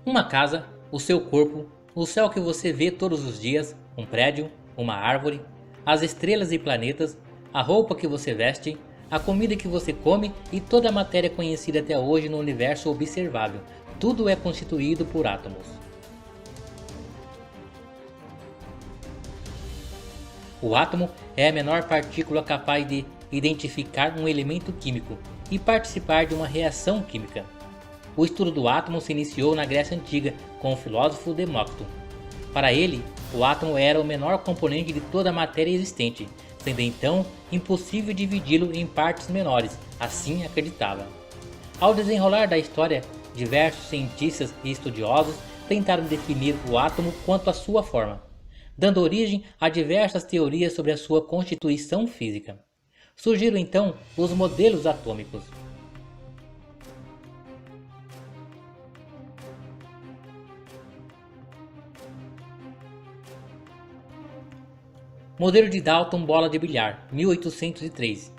Uma casa, o seu corpo, o céu que você vê todos os dias, um prédio, uma árvore, as estrelas e planetas, a roupa que você veste, a comida que você come e toda a matéria conhecida até hoje no universo observável. Tudo é constituído por átomos. O átomo é a menor partícula capaz de identificar um elemento químico e participar de uma reação química. O estudo do átomo se iniciou na Grécia Antiga com o filósofo Demócrito. Para ele, o átomo era o menor componente de toda a matéria existente, sendo então impossível dividi-lo em partes menores, assim acreditava. Ao desenrolar da história, diversos cientistas e estudiosos tentaram definir o átomo quanto à sua forma, dando origem a diversas teorias sobre a sua constituição física. Surgiram então os modelos atômicos. Modelo de Dalton bola de bilhar, 1803.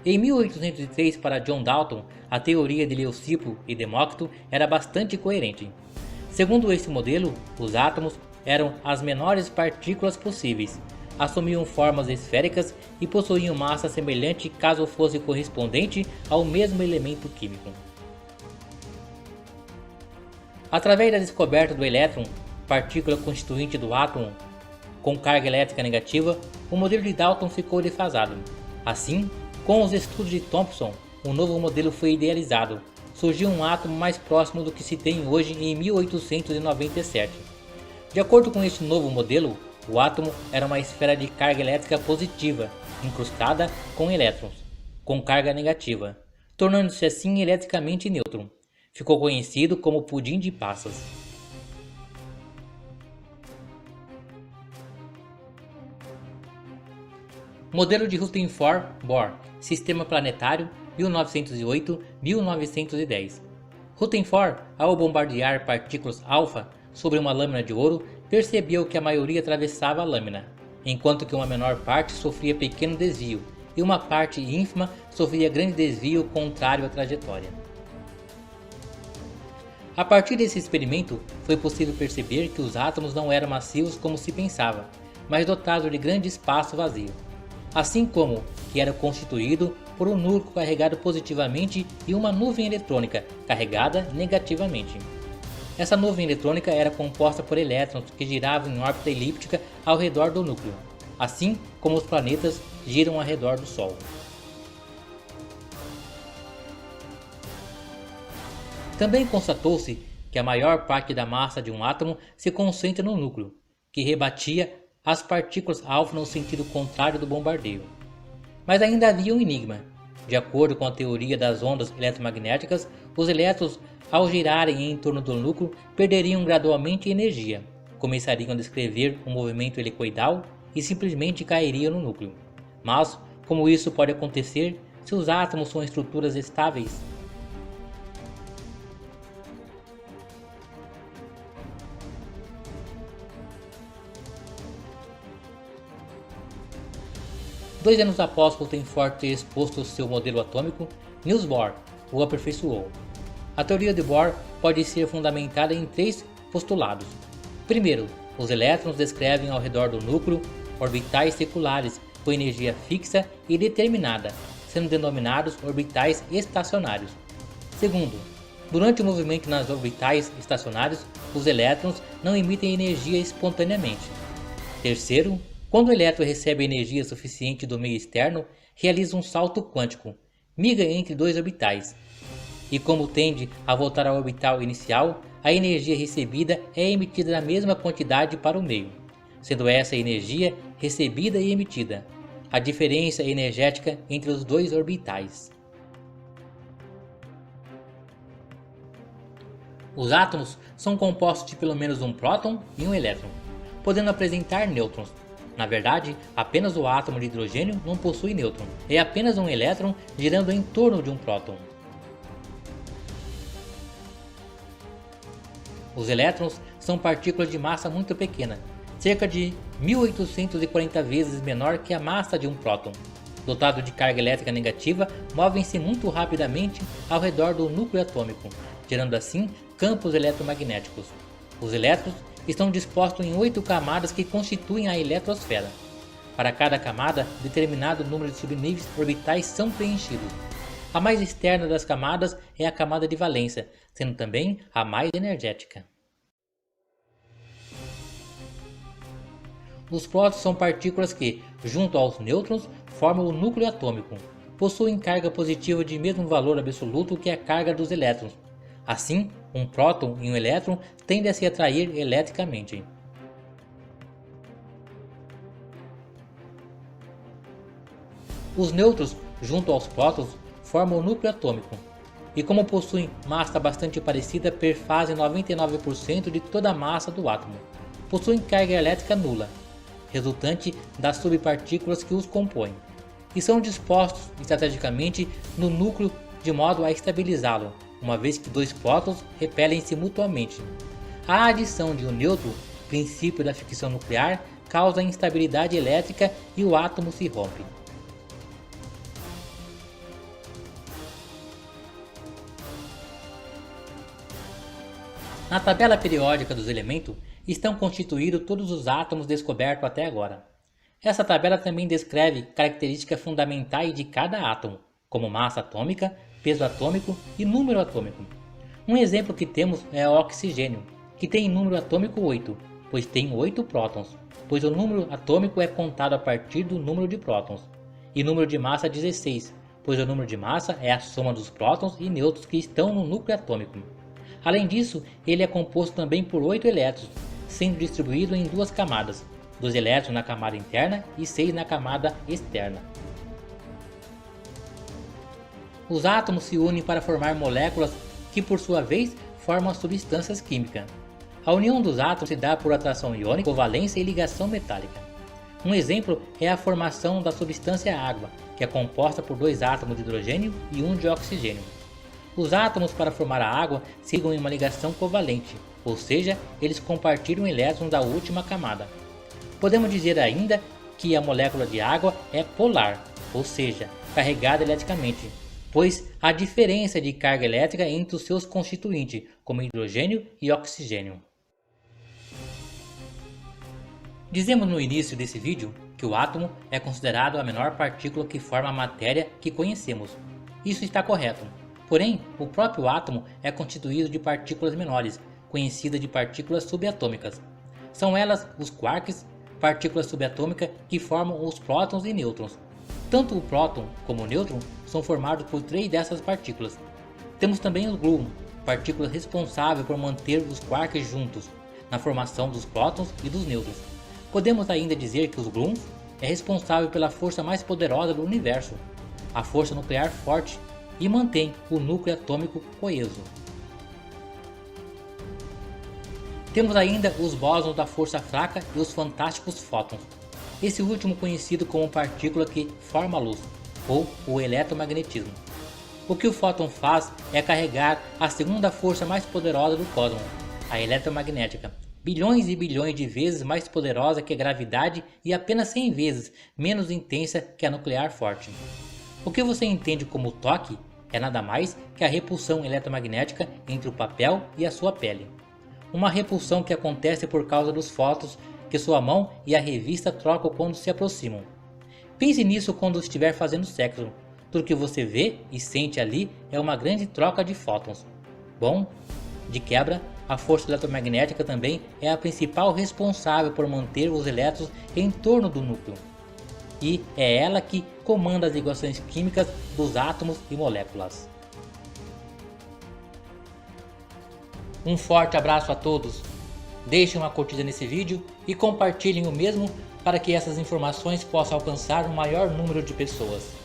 Em 1803, para John Dalton, a teoria de Leucipo e Demócrito era bastante coerente. Segundo esse modelo, os átomos eram as menores partículas possíveis, assumiam formas esféricas e possuíam massa semelhante caso fosse correspondente ao mesmo elemento químico. Através da descoberta do elétron, partícula constituinte do átomo, com carga elétrica negativa, o modelo de Dalton ficou defasado. Assim, com os estudos de Thomson, um novo modelo foi idealizado. Surgiu um átomo mais próximo do que se tem hoje em 1897. De acordo com este novo modelo, o átomo era uma esfera de carga elétrica positiva, incrustada com elétrons, com carga negativa, tornando-se assim eletricamente neutro. Ficou conhecido como pudim de passas. Modelo de Rutherford-Bohr, Sistema Planetário 1908-1910. Rutherford, ao bombardear partículas alfa sobre uma lâmina de ouro, percebeu que a maioria atravessava a lâmina, enquanto que uma menor parte sofria pequeno desvio e uma parte ínfima sofria grande desvio contrário à trajetória. A partir desse experimento, foi possível perceber que os átomos não eram macios como se pensava, mas dotados de grande espaço vazio, assim como que era constituído por um núcleo carregado positivamente e uma nuvem eletrônica carregada negativamente. Essa nuvem eletrônica era composta por elétrons que giravam em órbita elíptica ao redor do núcleo, assim como os planetas giram ao redor do Sol. Também constatou-se que a maior parte da massa de um átomo se concentra no núcleo, que rebatia as partículas alfa no sentido contrário do bombardeio. Mas ainda havia um enigma. De acordo com a teoria das ondas eletromagnéticas, os elétrons, ao girarem em torno do núcleo, perderiam gradualmente energia, começariam a descrever um movimento helicoidal e simplesmente cairiam no núcleo. Mas, como isso pode acontecer se os átomos são estruturas estáveis? Dois anos após Rutherford ter exposto seu modelo atômico, Niels Bohr o aperfeiçoou. A teoria de Bohr pode ser fundamentada em três postulados. Primeiro, os elétrons descrevem ao redor do núcleo orbitais seculares com energia fixa e determinada, sendo denominados orbitais estacionários. Segundo, durante o movimento nas orbitais estacionários, os elétrons não emitem energia espontaneamente. Terceiro, quando o elétron recebe energia suficiente do meio externo, realiza um salto quântico, migra entre dois orbitais. E como tende a voltar ao orbital inicial, a energia recebida é emitida na mesma quantidade para o meio, sendo essa energia recebida e emitida, a diferença energética entre os dois orbitais. Os átomos são compostos de pelo menos um próton e um elétron, podendo apresentar nêutrons. Na verdade, apenas o átomo de hidrogênio não possui nêutron, é apenas um elétron girando em torno de um próton. Os elétrons são partículas de massa muito pequena, cerca de 1840 vezes menor que a massa de um próton. Dotados de carga elétrica negativa, movem-se muito rapidamente ao redor do núcleo atômico, gerando assim campos eletromagnéticos. Os elétrons estão dispostos em 8 camadas que constituem a eletrosfera. Para cada camada, determinado número de subníveis orbitais são preenchidos. A mais externa das camadas é a camada de valência, sendo também a mais energética. Os prótons são partículas que, junto aos nêutrons, formam o núcleo atômico. Possuem carga positiva de mesmo valor absoluto que a carga dos elétrons. Assim, um próton e um elétron tendem a se atrair eletricamente. Os nêutrons, junto aos prótons, formam o núcleo atômico, e como possuem massa bastante parecida, perfazem 99% de toda a massa do átomo. Possuem carga elétrica nula, resultante das subpartículas que os compõem, e são dispostos estrategicamente no núcleo de modo a estabilizá-lo, uma vez que dois prótons repelem-se mutuamente. A adição de um nêutron, princípio da fissão nuclear, causa instabilidade elétrica e o átomo se rompe. Na tabela periódica dos elementos estão constituídos todos os átomos descobertos até agora. Essa tabela também descreve características fundamentais de cada átomo, como massa atômica, peso atômico e número atômico. Um exemplo que temos é o oxigênio, que tem número atômico 8, pois tem 8 prótons, pois o número atômico é contado a partir do número de prótons, e número de massa 16, pois o número de massa é a soma dos prótons e nêutrons que estão no núcleo atômico. Além disso, ele é composto também por 8 elétrons, sendo distribuído em 2 camadas, 2 elétrons na camada interna e 6 na camada externa. Os átomos se unem para formar moléculas que, por sua vez, formam as substâncias químicas. A união dos átomos se dá por atração iônica, covalência e ligação metálica. Um exemplo é a formação da substância água, que é composta por 2 átomos de hidrogênio e 1 de oxigênio. Os átomos para formar a água se ligam em uma ligação covalente, ou seja, eles compartilham elétrons da última camada. Podemos dizer ainda que a molécula de água é polar, ou seja, carregada eletricamente, pois há diferença de carga elétrica entre os seus constituintes, como hidrogênio e oxigênio. Dizemos no início desse vídeo que o átomo é considerado a menor partícula que forma a matéria que conhecemos. Isso está correto. Porém, o próprio átomo é constituído de partículas menores, conhecidas de partículas subatômicas. São elas os quarks, partículas subatômicas que formam os prótons e nêutrons. Tanto o próton como o nêutron são formados por 3 dessas partículas. Temos também os gluons, partículas responsáveis por manter os quarks juntos, na formação dos prótons e dos nêutrons. Podemos ainda dizer que os gluons é responsável pela força mais poderosa do universo, a força nuclear forte, e mantém o núcleo atômico coeso. Temos ainda os bósons da força fraca e os fantásticos fótons, esse último conhecido como partícula que forma a luz, ou o eletromagnetismo. O que o fóton faz é carregar a segunda força mais poderosa do cosmos, a eletromagnética, bilhões e bilhões de vezes mais poderosa que a gravidade e apenas 100 vezes menos intensa que a nuclear forte. O que você entende como toque é nada mais que a repulsão eletromagnética entre o papel e a sua pele. Uma repulsão que acontece por causa dos fótons que sua mão e a revista trocam quando se aproximam. Pense nisso quando estiver fazendo sexo. Tudo que você vê e sente ali é uma grande troca de fótons. Bom, de quebra, a força eletromagnética também é a principal responsável por manter os elétrons em torno do núcleo. E é ela que comanda as equações químicas dos átomos e moléculas. Um forte abraço a todos. Deixem uma curtida nesse vídeo e compartilhem o mesmo para que essas informações possam alcançar um maior número de pessoas.